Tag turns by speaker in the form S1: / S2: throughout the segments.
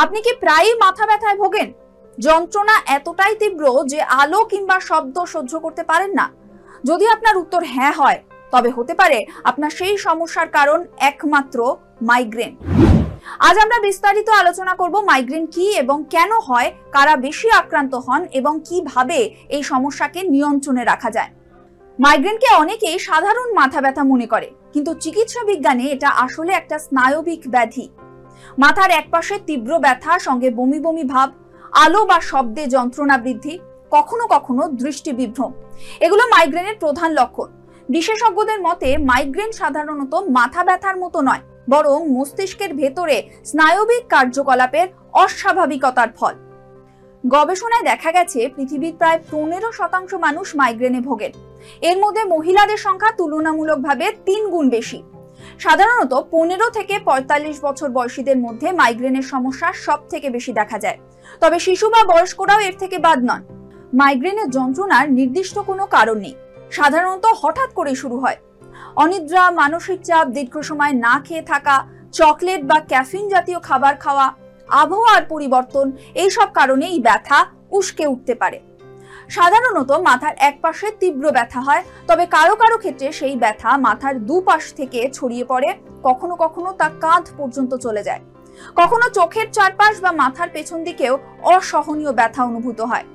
S1: আপনি কি প্রায়ই মাথা ব্যথায় ভোগেন? যন্ত্রণা এতটাই তীব্র যে আলো কিংবা শব্দ সহ্য করতে পারেন না? যদি আপনার উত্তর হ্যাঁ হয়, তবে হতে পারে আপনার সেই সমস্যার কারণ একমাত্র মাইগ্রেন। আজ আমরা বিস্তারিত আলোচনা করব মাইগ্রেন কি এবং কেন হয়, কারা বেশি আক্রান্ত হন এবং কিভাবে এই সমস্যাকে নিয়ন্ত্রণে রাখা যায়। মাইগ্রেনকে অনেকেই সাধারণ মাথা ব্যথা মনে করে, কিন্তু চিকিৎসা বিজ্ঞানে এটা আসলে একটা স্নায়বিক ব্যাধি। মাথার একপাশে তীব্র ব্যথা, সঙ্গে বমি বমি ভাব, আলো বা শব্দে যন্ত্রণা বৃদ্ধি, কখনো কখনো দৃষ্টি বিভ্রম, এগুলো মাইগ্রেনের প্রধান লক্ষণ। বিশেষজ্ঞদের মতে মাইগ্রেন সাধারণত মাথা ব্যথার মতো নয়, বরং মস্তিষ্কের ভেতরে স্নায়বিক কার্যকলাপের অস্বাভাবিকতার ফল। গবেষণায় দেখা গেছে পৃথিবীর প্রায় 15% মানুষ মাইগ্রেনে ভোগেন। এর মধ্যে মহিলাদের সংখ্যা তুলনামূলকভাবে 3 গুণ বেশি। সাধারণত 15 থেকে 45 বছর বয়সীদের মধ্যে মাইগ্রেনের সমস্যা সব থেকে বেশি দেখা যায়, তবে শিশু বা বয়স্করাও এর থেকে বাদ নন। মাইগ্রেনের যন্ত্রণার নির্দিষ্ট কোনো কারণ নেই, সাধারণত হঠাৎ করে শুরু হয়। অনিদ্রা, মানসিক চাপ, দীর্ঘ সময় না খেয়ে থাকা, চকলেট বা ক্যাফিন জাতীয় খাবার খাওয়া, আবহাওয়ার পরিবর্তন, এইসব কারণে এই ব্যথা উস্কে উঠতে পারে। সাধারণত মাথার একপাশে তীব্র ব্যথা হয়, তবে কারো কারো ক্ষেত্রে সেই ব্যথা মাথার দুপাশ থেকে ছড়িয়ে পড়ে, কখনো কখনো তা কাঁধ পর্যন্ত চলে যায়। কখনো চোখের চারপাশ বা মাথার পেছন দিকেও অসহনীয় ব্যথা অনুভূত হয়।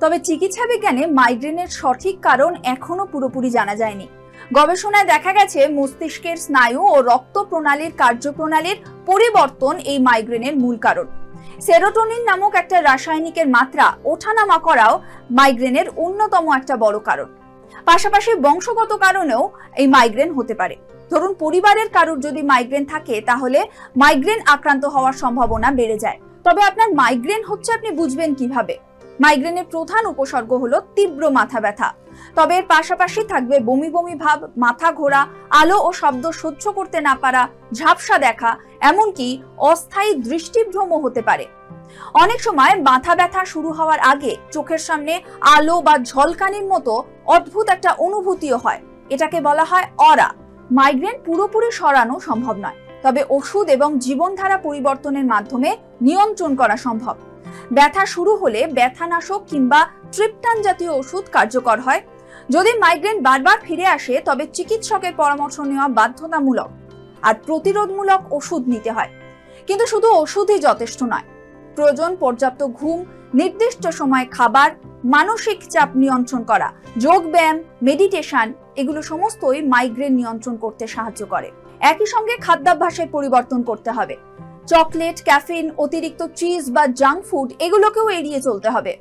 S1: তবে চিকিৎসা বিজ্ঞানে মাইগ্রেনের সঠিক কারণ এখনো পুরোপুরি জানা যায়নি। গবেষণায় দেখা গেছে মস্তিষ্কের স্নায়ু ও রক্ত প্রণালীর কার্যপ্রণালীর পরিবর্তন এই মাইগ্রেনের মূল কারণ। সেরোটোনিন নামক একটা রাসায়নিকের মাত্রা ওঠানামা করাও মাইগ্রেনের অন্যতম একটা বড় কারণ। পাশাপাশি বংশগত কারণেও এই মাইগ্রেন হতে পারে। ধরুন, পরিবারের কারোর যদি মাইগ্রেন থাকে, তাহলে মাইগ্রেন আক্রান্ত হওয়ার সম্ভাবনা বেড়ে যায়। তবে আপনার মাইগ্রেন হচ্ছে আপনি বুঝবেন কিভাবে? মাইগ্রেনের প্রধান উপসর্গ হলো তীব্র মাথা ব্যথা, তবে এর পাশাপাশি থাকবে বমি বমি ভাব, মাথা ঘোরা, আলো ও শব্দ সহ্য করতে না পারা, ঝাপসা দেখা, এমনকি অস্থায়ী দৃষ্টিভ্রমও হতে পারে। অনেক সময় মাথা ব্যথা শুরু হওয়ার আগে চোখের সামনে আলো বা ঝলকানির মতো অদ্ভুত একটা অনুভূতিও হয়, এটাকে বলা হয় অরা। মাইগ্রেন পুরোপুরি সরানো সম্ভব নয়, তবে ওষুধ এবং জীবনধারা পরিবর্তনের মাধ্যমে নিয়ন্ত্রণ করা সম্ভব। ব্যথা শুরু হলে ব্যথানাশক কিংবা ট্রিপটান জাতীয় ওষুধ কার্যকর হয়। যদি মাইগ্রেন বারবার ফিরে আসে, তবে চিকিৎসকের পরামর্শ নেওয়া বাধ্যতামূলক আর প্রতিরোধমূলক ওষুধ নিতে হয়। কিন্তু শুধু ওষুধই যথেষ্ট নয়, প্রয়োজন পর্যাপ্ত ঘুম, নির্দিষ্ট সময় খাবার, মানসিক চাপ নিয়ন্ত্রণ করা, যোগ ব্যায়াম, মেডিটেশন, এগুলো সমস্তই মাইগ্রেন নিয়ন্ত্রণ করতে সাহায্য করে। একই সঙ্গে খাদ্যাভ্যাসের পরিবর্তন করতে হবে। চকলেট, ক্যাফিন, অতিরিক্ত চিজ বা জাঙ্ক ফুড, এগুলোকেও এড়িয়ে চলতে হবে।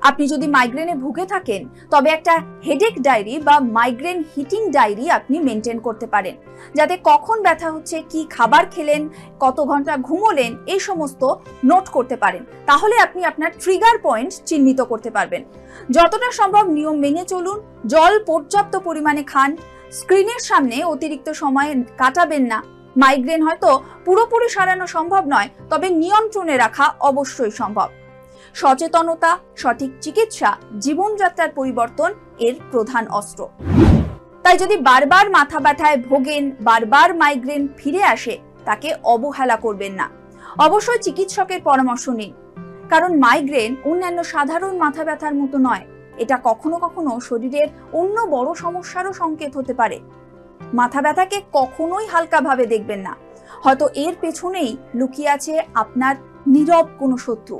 S1: আপনি যদি মাইগ্রেনে ভুগে থাকেন, তবে একটা হেডেক ডায়েরি বা মাইগ্রেন হিটিং ডায়েরি আপনি মেনটেন করতে পারেন, যাতে কখন ব্যথা হচ্ছে, কি খাবার খেলেন, কত ঘন্টা ঘুমোলেন, এই সমস্ত নোট করতে পারেন। তাহলে আপনি আপনার ট্রিগার পয়েন্ট চিহ্নিত করতে পারবেন। যতটা সম্ভব নিয়ম মেনে চলুন, জল পর্যাপ্ত পরিমাণে খান, স্ক্রিনের সামনে অতিরিক্ত সময় কাটাবেন না। মাইগ্রেন হয়তো পুরোপুরি সারানো সম্ভব নয়, তবে নিয়ন্ত্রণে রাখা অবশ্যই সম্ভব। সচেতনতা, সঠিক চিকিৎসা, জীবনযাত্রার পরিবর্তন এর প্রধান অস্ত্র। তাই যদি বারবার মাথা ব্যথায় ভোগেন, বারবার মাইগ্রেন ফিরে আসে, তাকে অবহেলা করবেন না। অবশ্যই চিকিৎসকের পরামর্শ নিন, কারণ মাইগ্রেন অন্যান্য সাধারণ মাথা ব্যথার মতো নয়। এটা কখনো কখনো শরীরের অন্য বড় সমস্যারও সংকেত হতে পারে। মাথা ব্যথাকে কখনোই হালকাভাবে দেখবেন না, হয়তো এর পেছনেই লুকিয়ে আছে আপনার নীরব কোনো শত্রু।